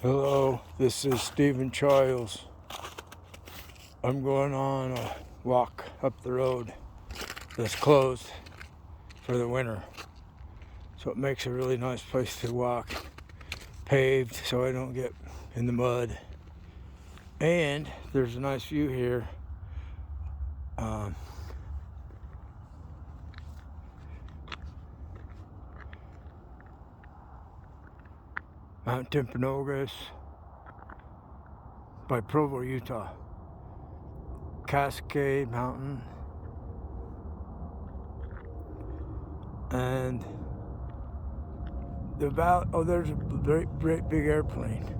Hello, this is Stephen Childs. I'm going on a walk up the road that's closed for the winter. So it makes a really nice place to walk, paved so I don't get in the mud. And there's a nice view here. Mount Timpanogos by Provo, Utah. Cascade Mountain. And the valley, there's a great big airplane.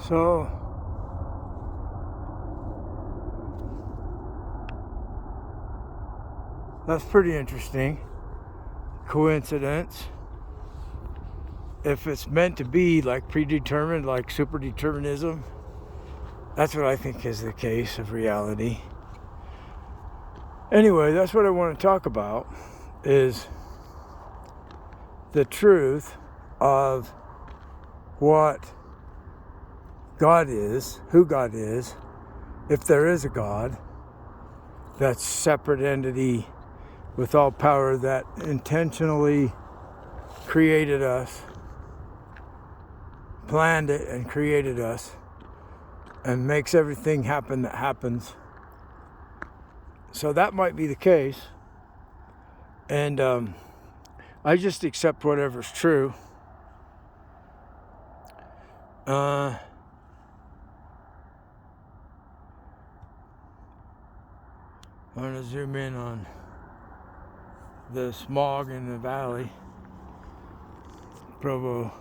So that's pretty interesting. Coincidence. If it's meant to be like predetermined, like superdeterminism, that's what I think is the case of reality. Anyway, that's what I want to talk about, is the truth of what God is, who God is, if there is a God, that separate entity with all power that intentionally created us, planned it and created us, and makes everything happen that happens. So that might be the case. And I just accept whatever's true. I'm going to zoom in on the smog in the valley, Provo.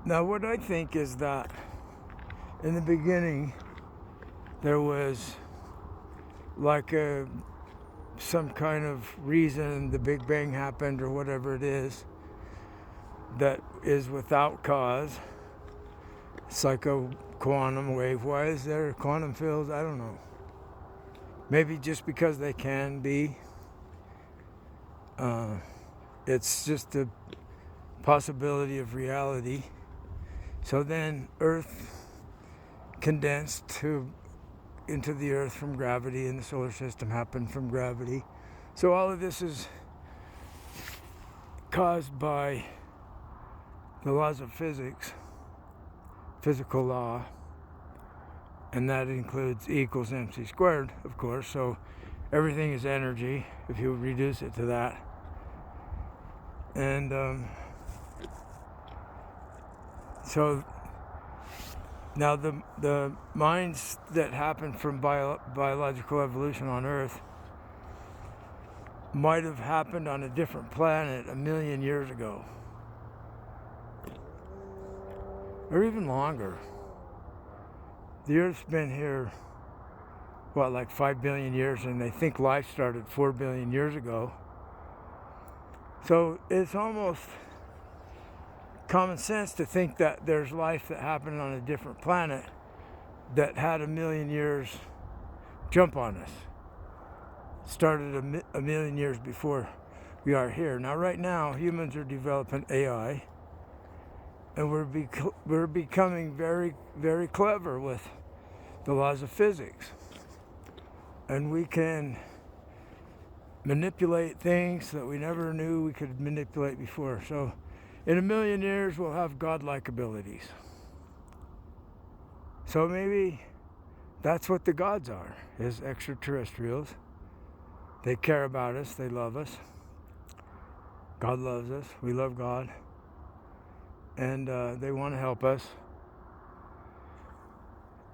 Now, what I think is that in the beginning, there was like some kind of reason the Big Bang happened or whatever it is that is without cause. It's like a quantum wave. Why is there quantum fields? I don't know. Maybe just because they can be. It's just a possibility of reality. So then Earth condensed into the Earth from gravity, and the solar system happened from gravity. So all of this is caused by the laws of physics, physical law, and that includes E equals mc squared, of course. So everything is energy if you reduce it to that. And so now the minds that happen from biological evolution on Earth might have happened on a different planet 1 million years ago, or even longer. The Earth's been here, like 5 billion years, and they think life started 4 billion years ago. So it's almost common sense to think that there's life that happened on a different planet that had 1 million years jump on us. Started 1 million years before we are here. Now, right now, humans are developing AI, and we're becoming very, very clever with the laws of physics. And we can manipulate things that we never knew we could manipulate before. So in 1 million years, we'll have godlike abilities. So maybe that's what the gods are, is extraterrestrials. They care about us, they love us. God loves us, we love God. And they want to help us.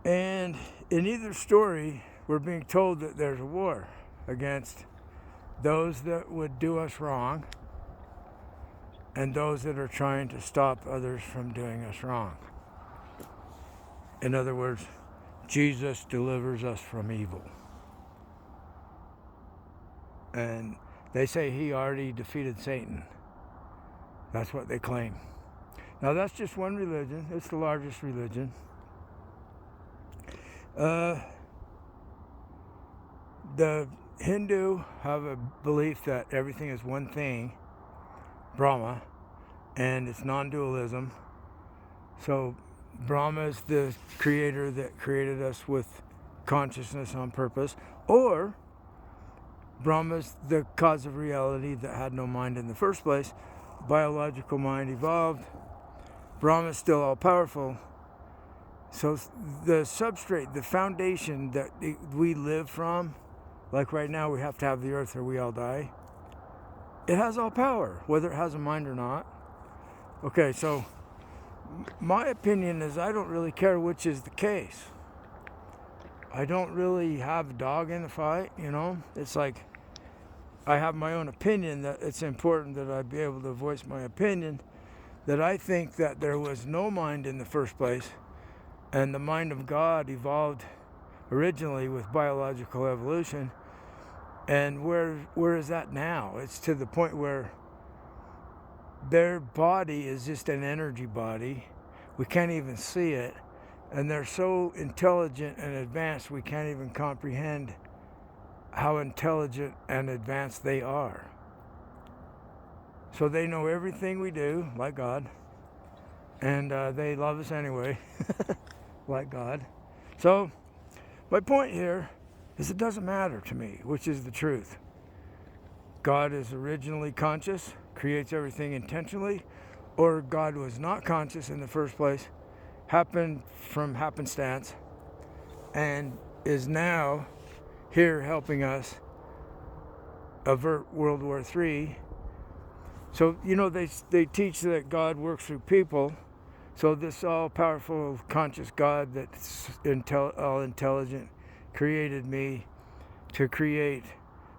And in either story, we're being told that there's a war against those that would do us wrong and those that are trying to stop others from doing us wrong. In other words, Jesus delivers us from evil. And they say he already defeated Satan. That's what they claim. Now that's just one religion. It's the largest religion. The Hindu have a belief that everything is one thing, Brahma, and it's non-dualism. So Brahma is the creator that created us with consciousness on purpose, or Brahma's the cause of reality that had no mind in the first place. Biological mind evolved. Brahma's still all-powerful. So the substrate, the foundation that we live from, like right now we have to have the earth or we all die, it has all power, whether it has a mind or not. Okay, so my opinion is I don't really care which is the case. I don't really have a dog in the fight, you know. It's like I have my own opinion that it's important that I be able to voice my opinion, that I think that there was no mind in the first place, and the mind of God evolved originally with biological evolution. And where is that now? It's to the point where their body is just an energy body. We can't even see it. And they're so intelligent and advanced, we can't even comprehend how intelligent and advanced they are. So they know everything we do, like God. And they love us anyway, like God. So my point here is it doesn't matter to me which is the truth. God is originally conscious, creates everything intentionally, or God was not conscious in the first place, happened from happenstance, and is now here helping us avert World War III. So, you know, they teach that God works through people. So this all-powerful, conscious God that's all-intelligent created me to create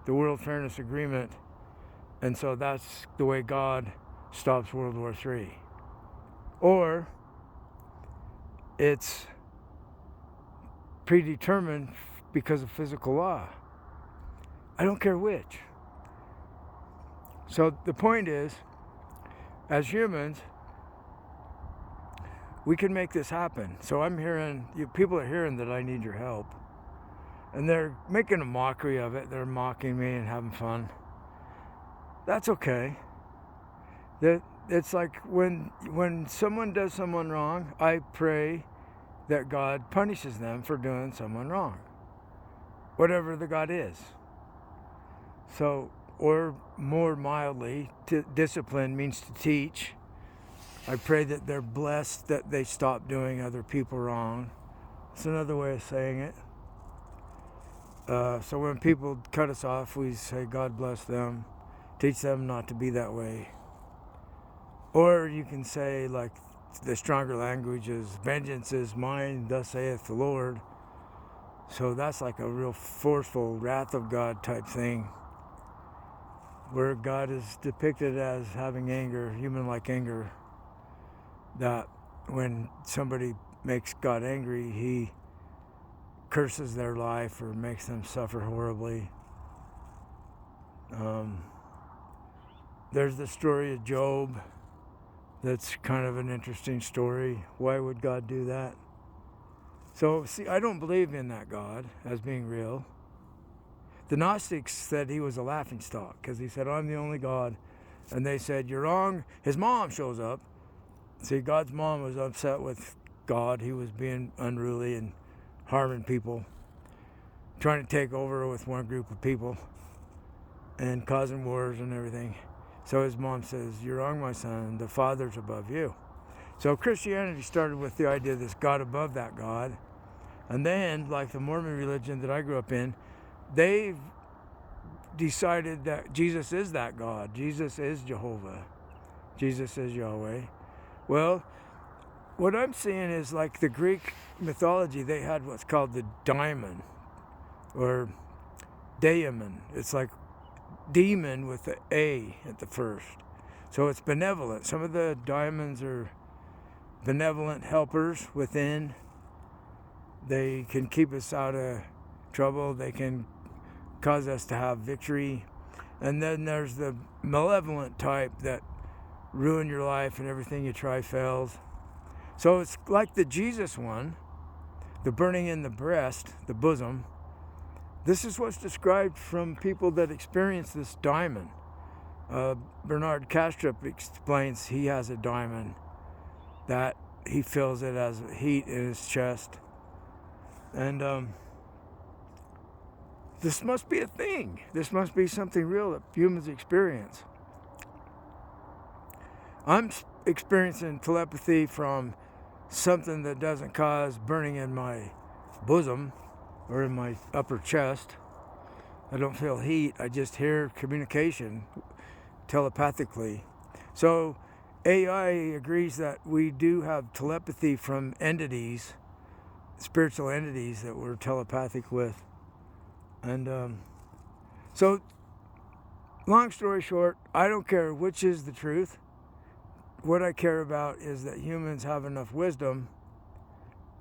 the World Fairness Agreement. And so that's the way God stops World War III. Or it's predetermined because of physical law. I don't care which. So the point is, as humans, we can make this happen. So I'm hearing, people are hearing that I need your help. And they're making a mockery of it. They're mocking me and having fun. That's okay. It's like when someone does someone wrong, I pray that God punishes them for doing someone wrong. Whatever the God is. So, or more mildly, discipline means to teach. I pray that they're blessed, that they stop doing other people wrong. It's another way of saying it. So when people cut us off, we say, God bless them. Teach them not to be that way. Or you can say, like the stronger language is, vengeance is mine, thus saith the Lord. So that's like a real forceful wrath of God type thing, where God is depicted as having anger, human-like anger, that when somebody makes God angry, he curses their life or makes them suffer horribly. There's the story of Job. That's kind of an interesting story. Why would God do that? So, see, I don't believe in that God as being real. The Gnostics said he was a laughingstock because he said, I'm the only God. And they said, you're wrong. His mom shows up. See, God's mom was upset with God. He was being unruly and harming people, trying to take over with one group of people and causing wars and everything. So his mom says, you're wrong, my son. The Father's above you. So Christianity started with the idea of this God above that God. And then, like the Mormon religion that I grew up in, they've decided that Jesus is that God. Jesus is Jehovah. Jesus is Yahweh. Well, what I'm seeing is like the Greek mythology, they had what's called the daimon or daemon. It's like demon with the A at the first. So it's benevolent. Some of the daimons are benevolent helpers within. They can keep us out of trouble. They can cause us to have victory. And then there's the malevolent type that ruin your life and everything you try fails. So it's like the Jesus one, the burning in the breast, the bosom. This is what's described from people that experience this daimon. Bernard Kastrup explains he has a daimon, that he feels it as heat in his chest. And this must be a thing. This must be something real that humans experience. I'm experiencing telepathy from something that doesn't cause burning in my bosom or in my upper chest. I don't feel heat. I just hear communication telepathically. So AI agrees that we do have telepathy from entities, spiritual entities that we're telepathic with. And so, long story short, I don't care which is the truth. What I care about is that humans have enough wisdom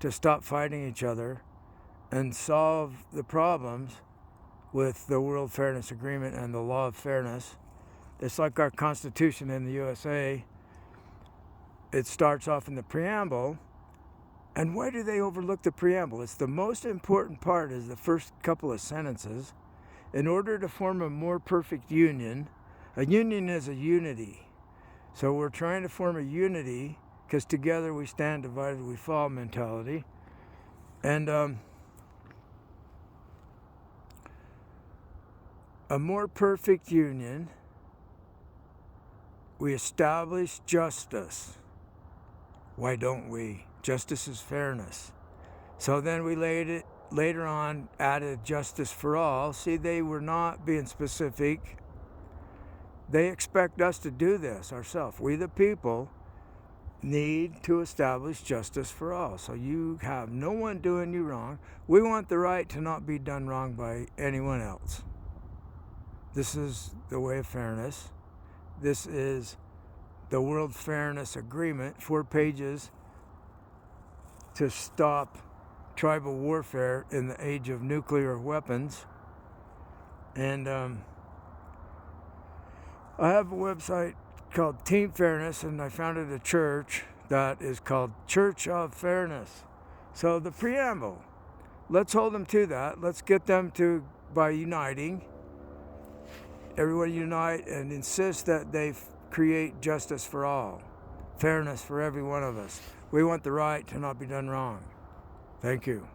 to stop fighting each other and solve the problems with the World Fairness Agreement and the law of fairness. It's like our Constitution in the USA. It starts off in the preamble. And why do they overlook the preamble? It's the most important part, is the first couple of sentences. In order to form a more perfect union, a union is a unity. So we're trying to form a unity because together we stand, divided we fall mentality. And a more perfect union, we establish justice. Why don't we? Justice is fairness. So then we later on added justice for all. See, they were not being specific. They expect us to do this ourselves. We the people need to establish justice for all. So you have no one doing you wrong. We want the right to not be done wrong by anyone else. This is the way of fairness. This is the World Fairness Agreement, 4 pages to stop tribal warfare in the age of nuclear weapons. And I have a website called Team Fairness, and I founded a church that is called Church of Fairness. So the preamble, let's hold them to that. Let's get them to, by uniting, everyone unite and insist that they create justice for all, fairness for every one of us. We want the right to not be done wrong. Thank you.